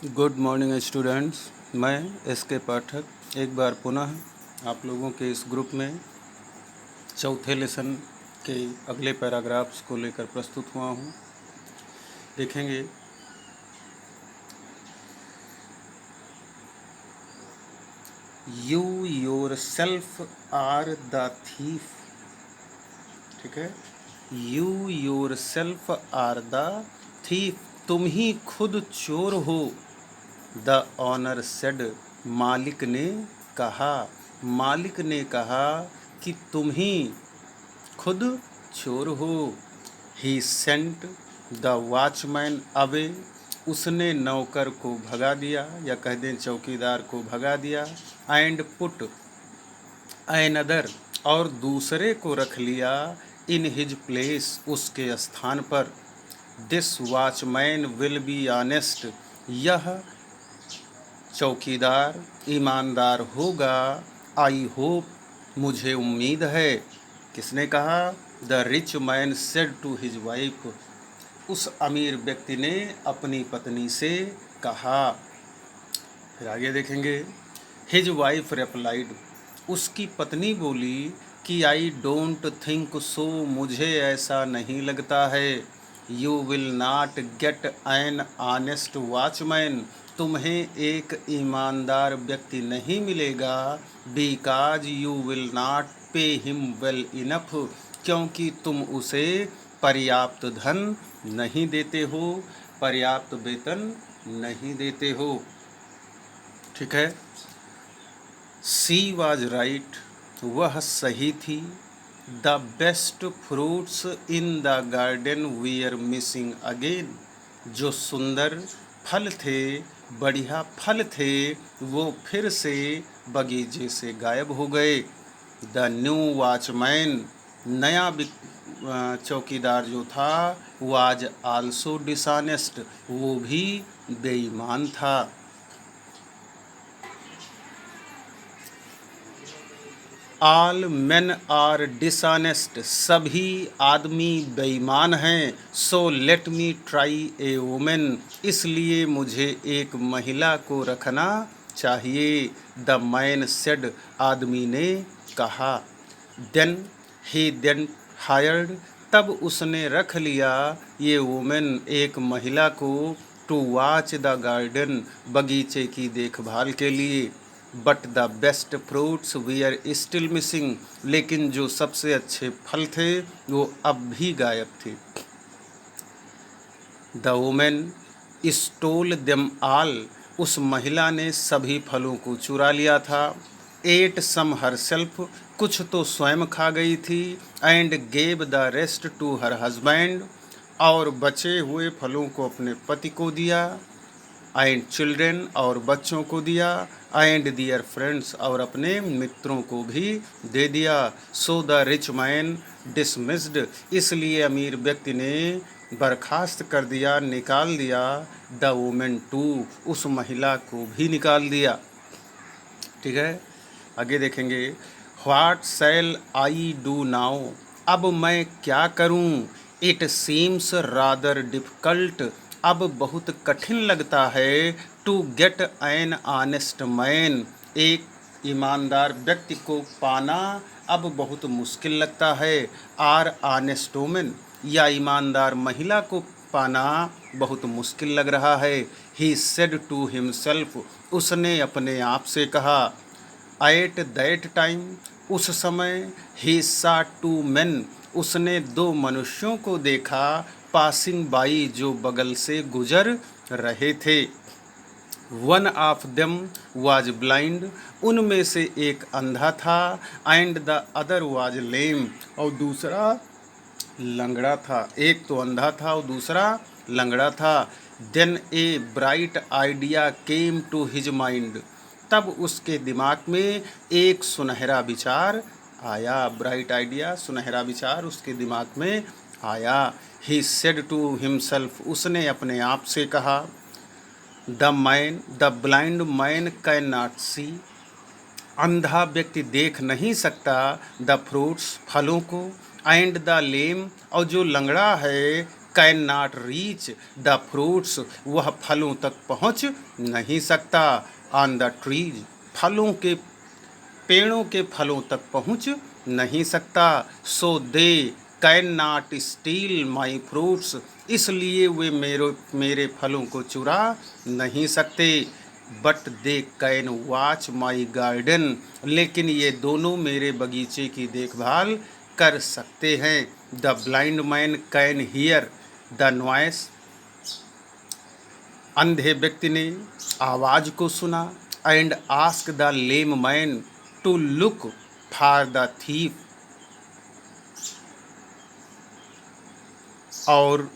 Good morning students. मैं S के पाठक एक बार पुनः आप लोगों के इस ग्रुप में चौथे लेसन के अगले पैराग्राफ्स को लेकर प्रस्तुत हुआ हूँ। देखेंगे, you yourself are the thief. ठीक है, you yourself are the thief, तुम ही खुद चोर हो। द ऑनर सेड, मालिक ने कहा। मालिक ने कहा कि तुम ही खुद चोर हो। ही सेंट द वॉचमैन अवे, उसने नौकर को भगा दिया या कह दें चौकीदार को भगा दिया। एंड पुट अनदर, और दूसरे को रख लिया। इन हिज प्लेस, उसके स्थान पर। This watchman will be honest, यह चौकीदार ईमानदार होगा। आई होप, मुझे उम्मीद है। किसने कहा? The rich man said to his wife, उस अमीर व्यक्ति ने अपनी पत्नी से कहा। फिर आगे देखेंगे, हिज वाइफ रिप्लाइड, उसकी पत्नी बोली कि आई डोंट थिंक सो, मुझे ऐसा नहीं लगता है। You will not gate an honest watchman, तुम्हें एक ईमानदार व्यक्ति नहीं मिलेगा। Because you will not pay him well enough, क्योंकि तुम उसे पर्याप्त धन नहीं देते हो, पर्याप्त वेतन नहीं देते हो। ठीक है, सी वॉज राइट, वह सही थी। The best fruits in the garden were missing again, जो सुंदर फल थे, बढ़िया फल थे, वो फिर से बगीचे से गायब हो गए। द न्यू वॉचमैन, नया चौकीदार जो था, वाज आल्सो डिसऑनेस्ट, वो भी बेईमान था। ऑल मेन आर डिसऑनेस्ट, सभी आदमी बेईमान हैं। सो लेट मी ट्राई ए वुमेन, इसलिए मुझे एक महिला को रखना चाहिए। द मैन सेड, आदमी ने कहा। देन ही हायर्ड, तब उसने रख लिया ये वुमेन, एक महिला को, टू वॉच द गार्डन, बगीचे की देखभाल के लिए। But the best fruits were still missing, लेकिन जो सबसे अच्छे फल थे वो अब भी गायब थे। The women stall them all, उस महिला ने सभी फलों को चुरा लिया था। एट सम हरसेल्फ, कुछ तो स्वयं खा गई थी। And gave the rest to her husband, और बचे हुए फलों को अपने पति को दिया। एंड चिल्ड्रेन, और बच्चों को दिया। एंड दियर फ्रेंड्स, और अपने मित्रों को भी दे दिया। So the rich man dismissed, इसलिए अमीर व्यक्ति ने बर्खास्त कर दिया, निकाल दिया। द वुमेन टू, उस महिला को भी निकाल दिया। ठीक है, आगे देखेंगे। What shell I do now, अब मैं क्या करूं। इट सीम्स रादर डिफिकल्ट, अब बहुत कठिन लगता है। To get an honest man, एक ईमानदार व्यक्ति को पाना अब बहुत मुश्किल लगता है। आर ऑनेस्ट वुमेन, या ईमानदार महिला को पाना बहुत मुश्किल लग रहा है। ही सेड टू हिमसेल्फ, उसने अपने आप से कहा। एट दैट टाइम, उस समय। ही सा टू मेन, उसने दो मनुष्यों को देखा। पासिंग बाई, जो बगल से गुजर रहे थे। One of them was blind, उनमें से एक अंधा था। एंड द अदर वाज लेम, और दूसरा लंगड़ा था। एक तो अंधा था और दूसरा लंगड़ा था। Then a bright idea came to his mind, तब उसके दिमाग में एक सुनहरा विचार आया। ब्राइट आइडिया, सुनहरा विचार उसके दिमाग में आया। ही सेड टू हिमसेल्फ, उसने अपने आप से कहा। The blind man can not see, अंधा व्यक्ति देख नहीं सकता। द फ्रूट्स, फलों को। एंड द लेम, और जो लंगड़ा है, can not reach the fruits, वह फलों तक पहुँच नहीं सकता। ऑन द ट्रीज, फलों के पेड़ों के फलों तक पहुँच नहीं सकता। So they can not steal my fruits, इसलिए वे मेरे फलों को चुरा नहीं सकते। But they can watch my garden, लेकिन ये दोनों मेरे बगीचे की देखभाल कर सकते हैं। The blind man can hear the noise, अंधे व्यक्ति ने आवाज़ को सुना। And ask the lame man to look for the thief, और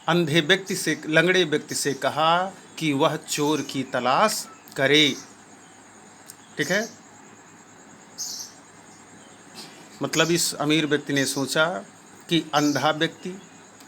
अंधे व्यक्ति से, लंगड़े व्यक्ति से कहा कि वह चोर की तलाश करे। ठीक है, मतलब इस अमीर व्यक्ति ने सोचा कि अंधा व्यक्ति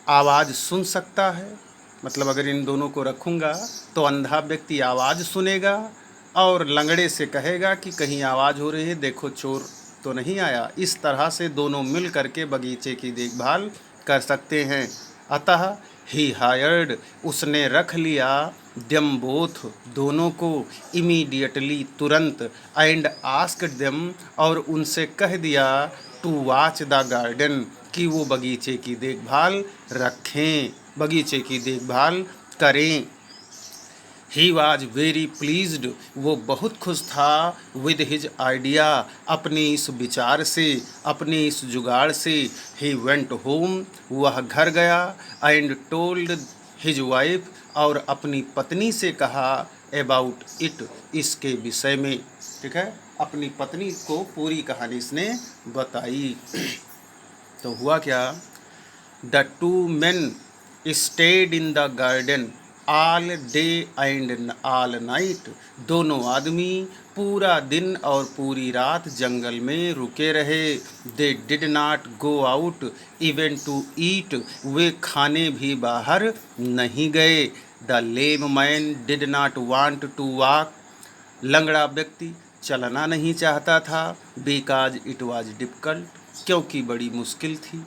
आवाज़ सुन सकता है, मतलब अगर इन दोनों को रखूँगा तो अंधा व्यक्ति आवाज़ सुनेगा और लंगड़े से कहेगा कि कहीं आवाज़ हो रही है, देखो चोर तो नहीं आया। इस तरह से दोनों मिल करके बगीचे की देखभाल कर सकते हैं। अतः ही हायर्ड, उसने रख लिया, देम बोथ, दोनों को, इमीडिएटली, तुरंत, एंड आस्क्ड देम, और उनसे कह दिया, टू वॉच द गार्डन, कि वो बगीचे की देखभाल रखें, बगीचे की देखभाल करें। ही वॉज वेरी प्लीज्ड, वो बहुत खुश था, विद हिज आइडिया, अपने इस विचार से, अपने इस जुगाड़ से। ही वेंट होम, वह घर गया, एंड टोल्ड हिज वाइफ, और अपनी पत्नी से कहा, अबाउट इट, इसके विषय में। ठीक है, अपनी पत्नी को पूरी कहानी इसने बताई। तो हुआ क्या, the two main stayed in the garden all day and all night, दोनों आदमी पूरा दिन और पूरी रात जंगल में रुके रहे। They did not go out even to eat, वे खाने भी बाहर नहीं गए। The lame man did not want to walk, लंगड़ा व्यक्ति चलना नहीं चाहता था। बिकॉज इट वॉज डिफिकल्ट, क्योंकि बड़ी मुश्किल थी।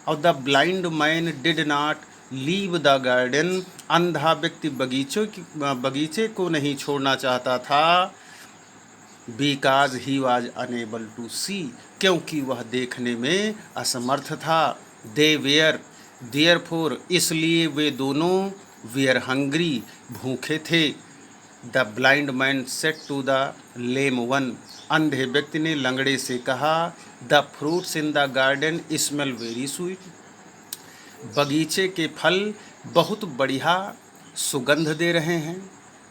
और the blind man did not leave the garden, अंधा व्यक्ति बगीचे को नहीं छोड़ना चाहता था। Because he was unable to see, क्योंकि वह देखने में असमर्थ था। दे वेयर देयरफॉर, इसलिए वे दोनों, वेयर हंग्री, भूखे थे। The blind man said to the lame one, अंधे व्यक्ति ने लंगड़े से कहा, the fruits in the garden smell very sweet, बगीचे के फल बहुत बढ़िया सुगंध दे रहे हैं,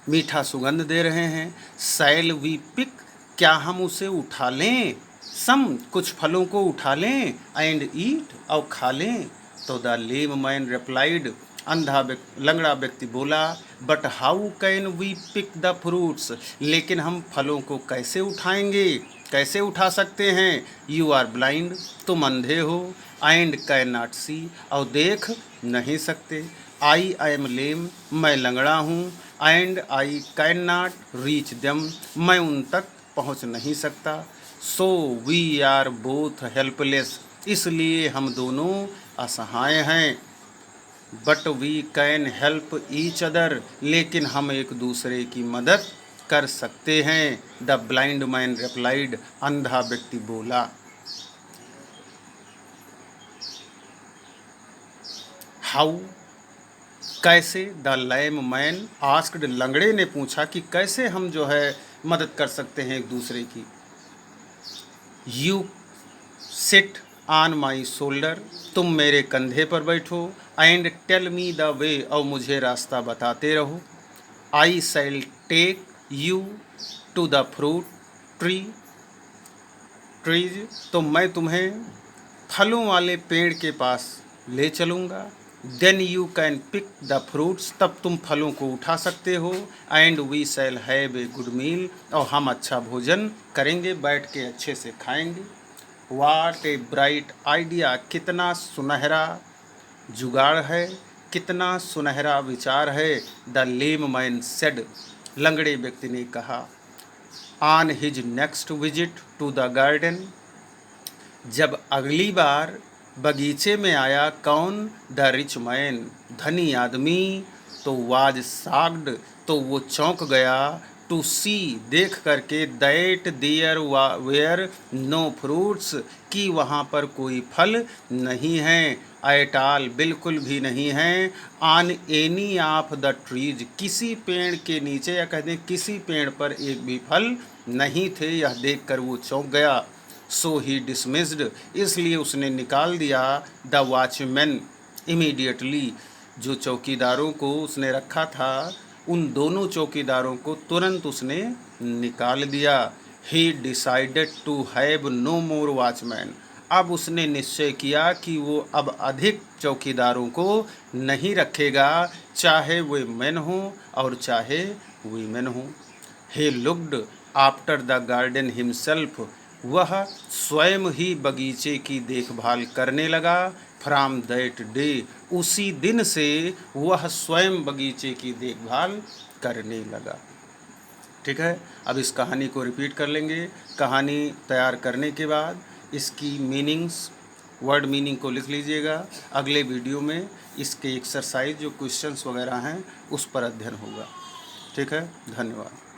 मीठा सुगंध दे रहे हैं। सैल वी पिक, क्या हम उसे उठा लें, सम, कुछ फलों को उठा लें, एंड ईट, और खा लें। तो द लेम मैन रिप्लाइड, लंगड़ा व्यक्ति बोला, but how can we pick the fruits, लेकिन हम फलों को कैसे उठाएंगे, कैसे उठा सकते हैं। यू आर ब्लाइंड, तुम अंधे हो, एंड कैन नॉट सी, और देख नहीं सकते। आई एम लेम, मैं लंगड़ा हूँ, and I can not reach them, मैं उन तक पहुँच नहीं सकता। So we are both helpless, इसलिए हम दोनों असहाय हैं। But we can help each other, लेकिन हम एक दूसरे की मदद कर सकते हैं। द ब्लाइंड मैन रिप्लाइड, अंधा व्यक्ति बोला। हाउ, कैसे। द लैम मैन आस्क्ड, लंगड़े ने पूछा कि कैसे हम जो है मदद कर सकते हैं एक दूसरे की। You sit on my shoulder, तुम मेरे कंधे पर बैठो, and tell me the way, और मुझे रास्ता बताते रहो। I shall take you to the fruit trees, तो मैं तुम्हें फलों वाले पेड़ के पास ले चलूँगा। Then you can pick the fruits, तब तुम फलों को उठा सकते हो। And we shall have a good meal, और हम अच्छा भोजन करेंगे, बैठ के अच्छे से खाएंगे। वाट ए ब्राइट आइडिया, कितना सुनहरा जुगाड़ है, कितना सुनहरा विचार है। द लेम मैन सेड, लंगड़े व्यक्ति ने कहा। On his next visit to the garden, जब अगली बार बगीचे में आया कौन? द रिच मैन, धनी आदमी। तो वाज शॉक्ड, तो वो चौंक गया। टू सी, देख करके, that there were no fruits, कि वहाँ पर कोई फल नहीं हैं। एट ऑल, बिल्कुल भी नहीं हैं। On any of the trees, किसी पेड़ के नीचे, या कहते हैं किसी पेड़ पर एक भी फल नहीं थे। यह देखकर वो चौंक गया। सो ही डिसमिस्ड, इसलिए उसने निकाल दिया। द वॉचमैन इमीडिएटली, जो चौकीदारों को उसने रखा था, उन दोनों चौकीदारों को तुरंत उसने निकाल दिया। He decided to have no more watchman, अब उसने निश्चय किया कि वो अब अधिक चौकीदारों को नहीं रखेगा, चाहे वे मेन हों और चाहे वीमेन हों। he looked after the garden himself, वह स्वयं ही बगीचे की देखभाल करने लगा। फ्रॉम दैट डे, उसी दिन से वह स्वयं बगीचे की देखभाल करने लगा। ठीक है, अब इस कहानी को रिपीट कर लेंगे। कहानी तैयार करने के बाद इसकी मीनिंग्स, वर्ड मीनिंग को लिख लीजिएगा। अगले वीडियो में इसके एक्सरसाइज जो क्वेश्चंस वगैरह हैं उस पर अध्ययन होगा। ठीक है, धन्यवाद।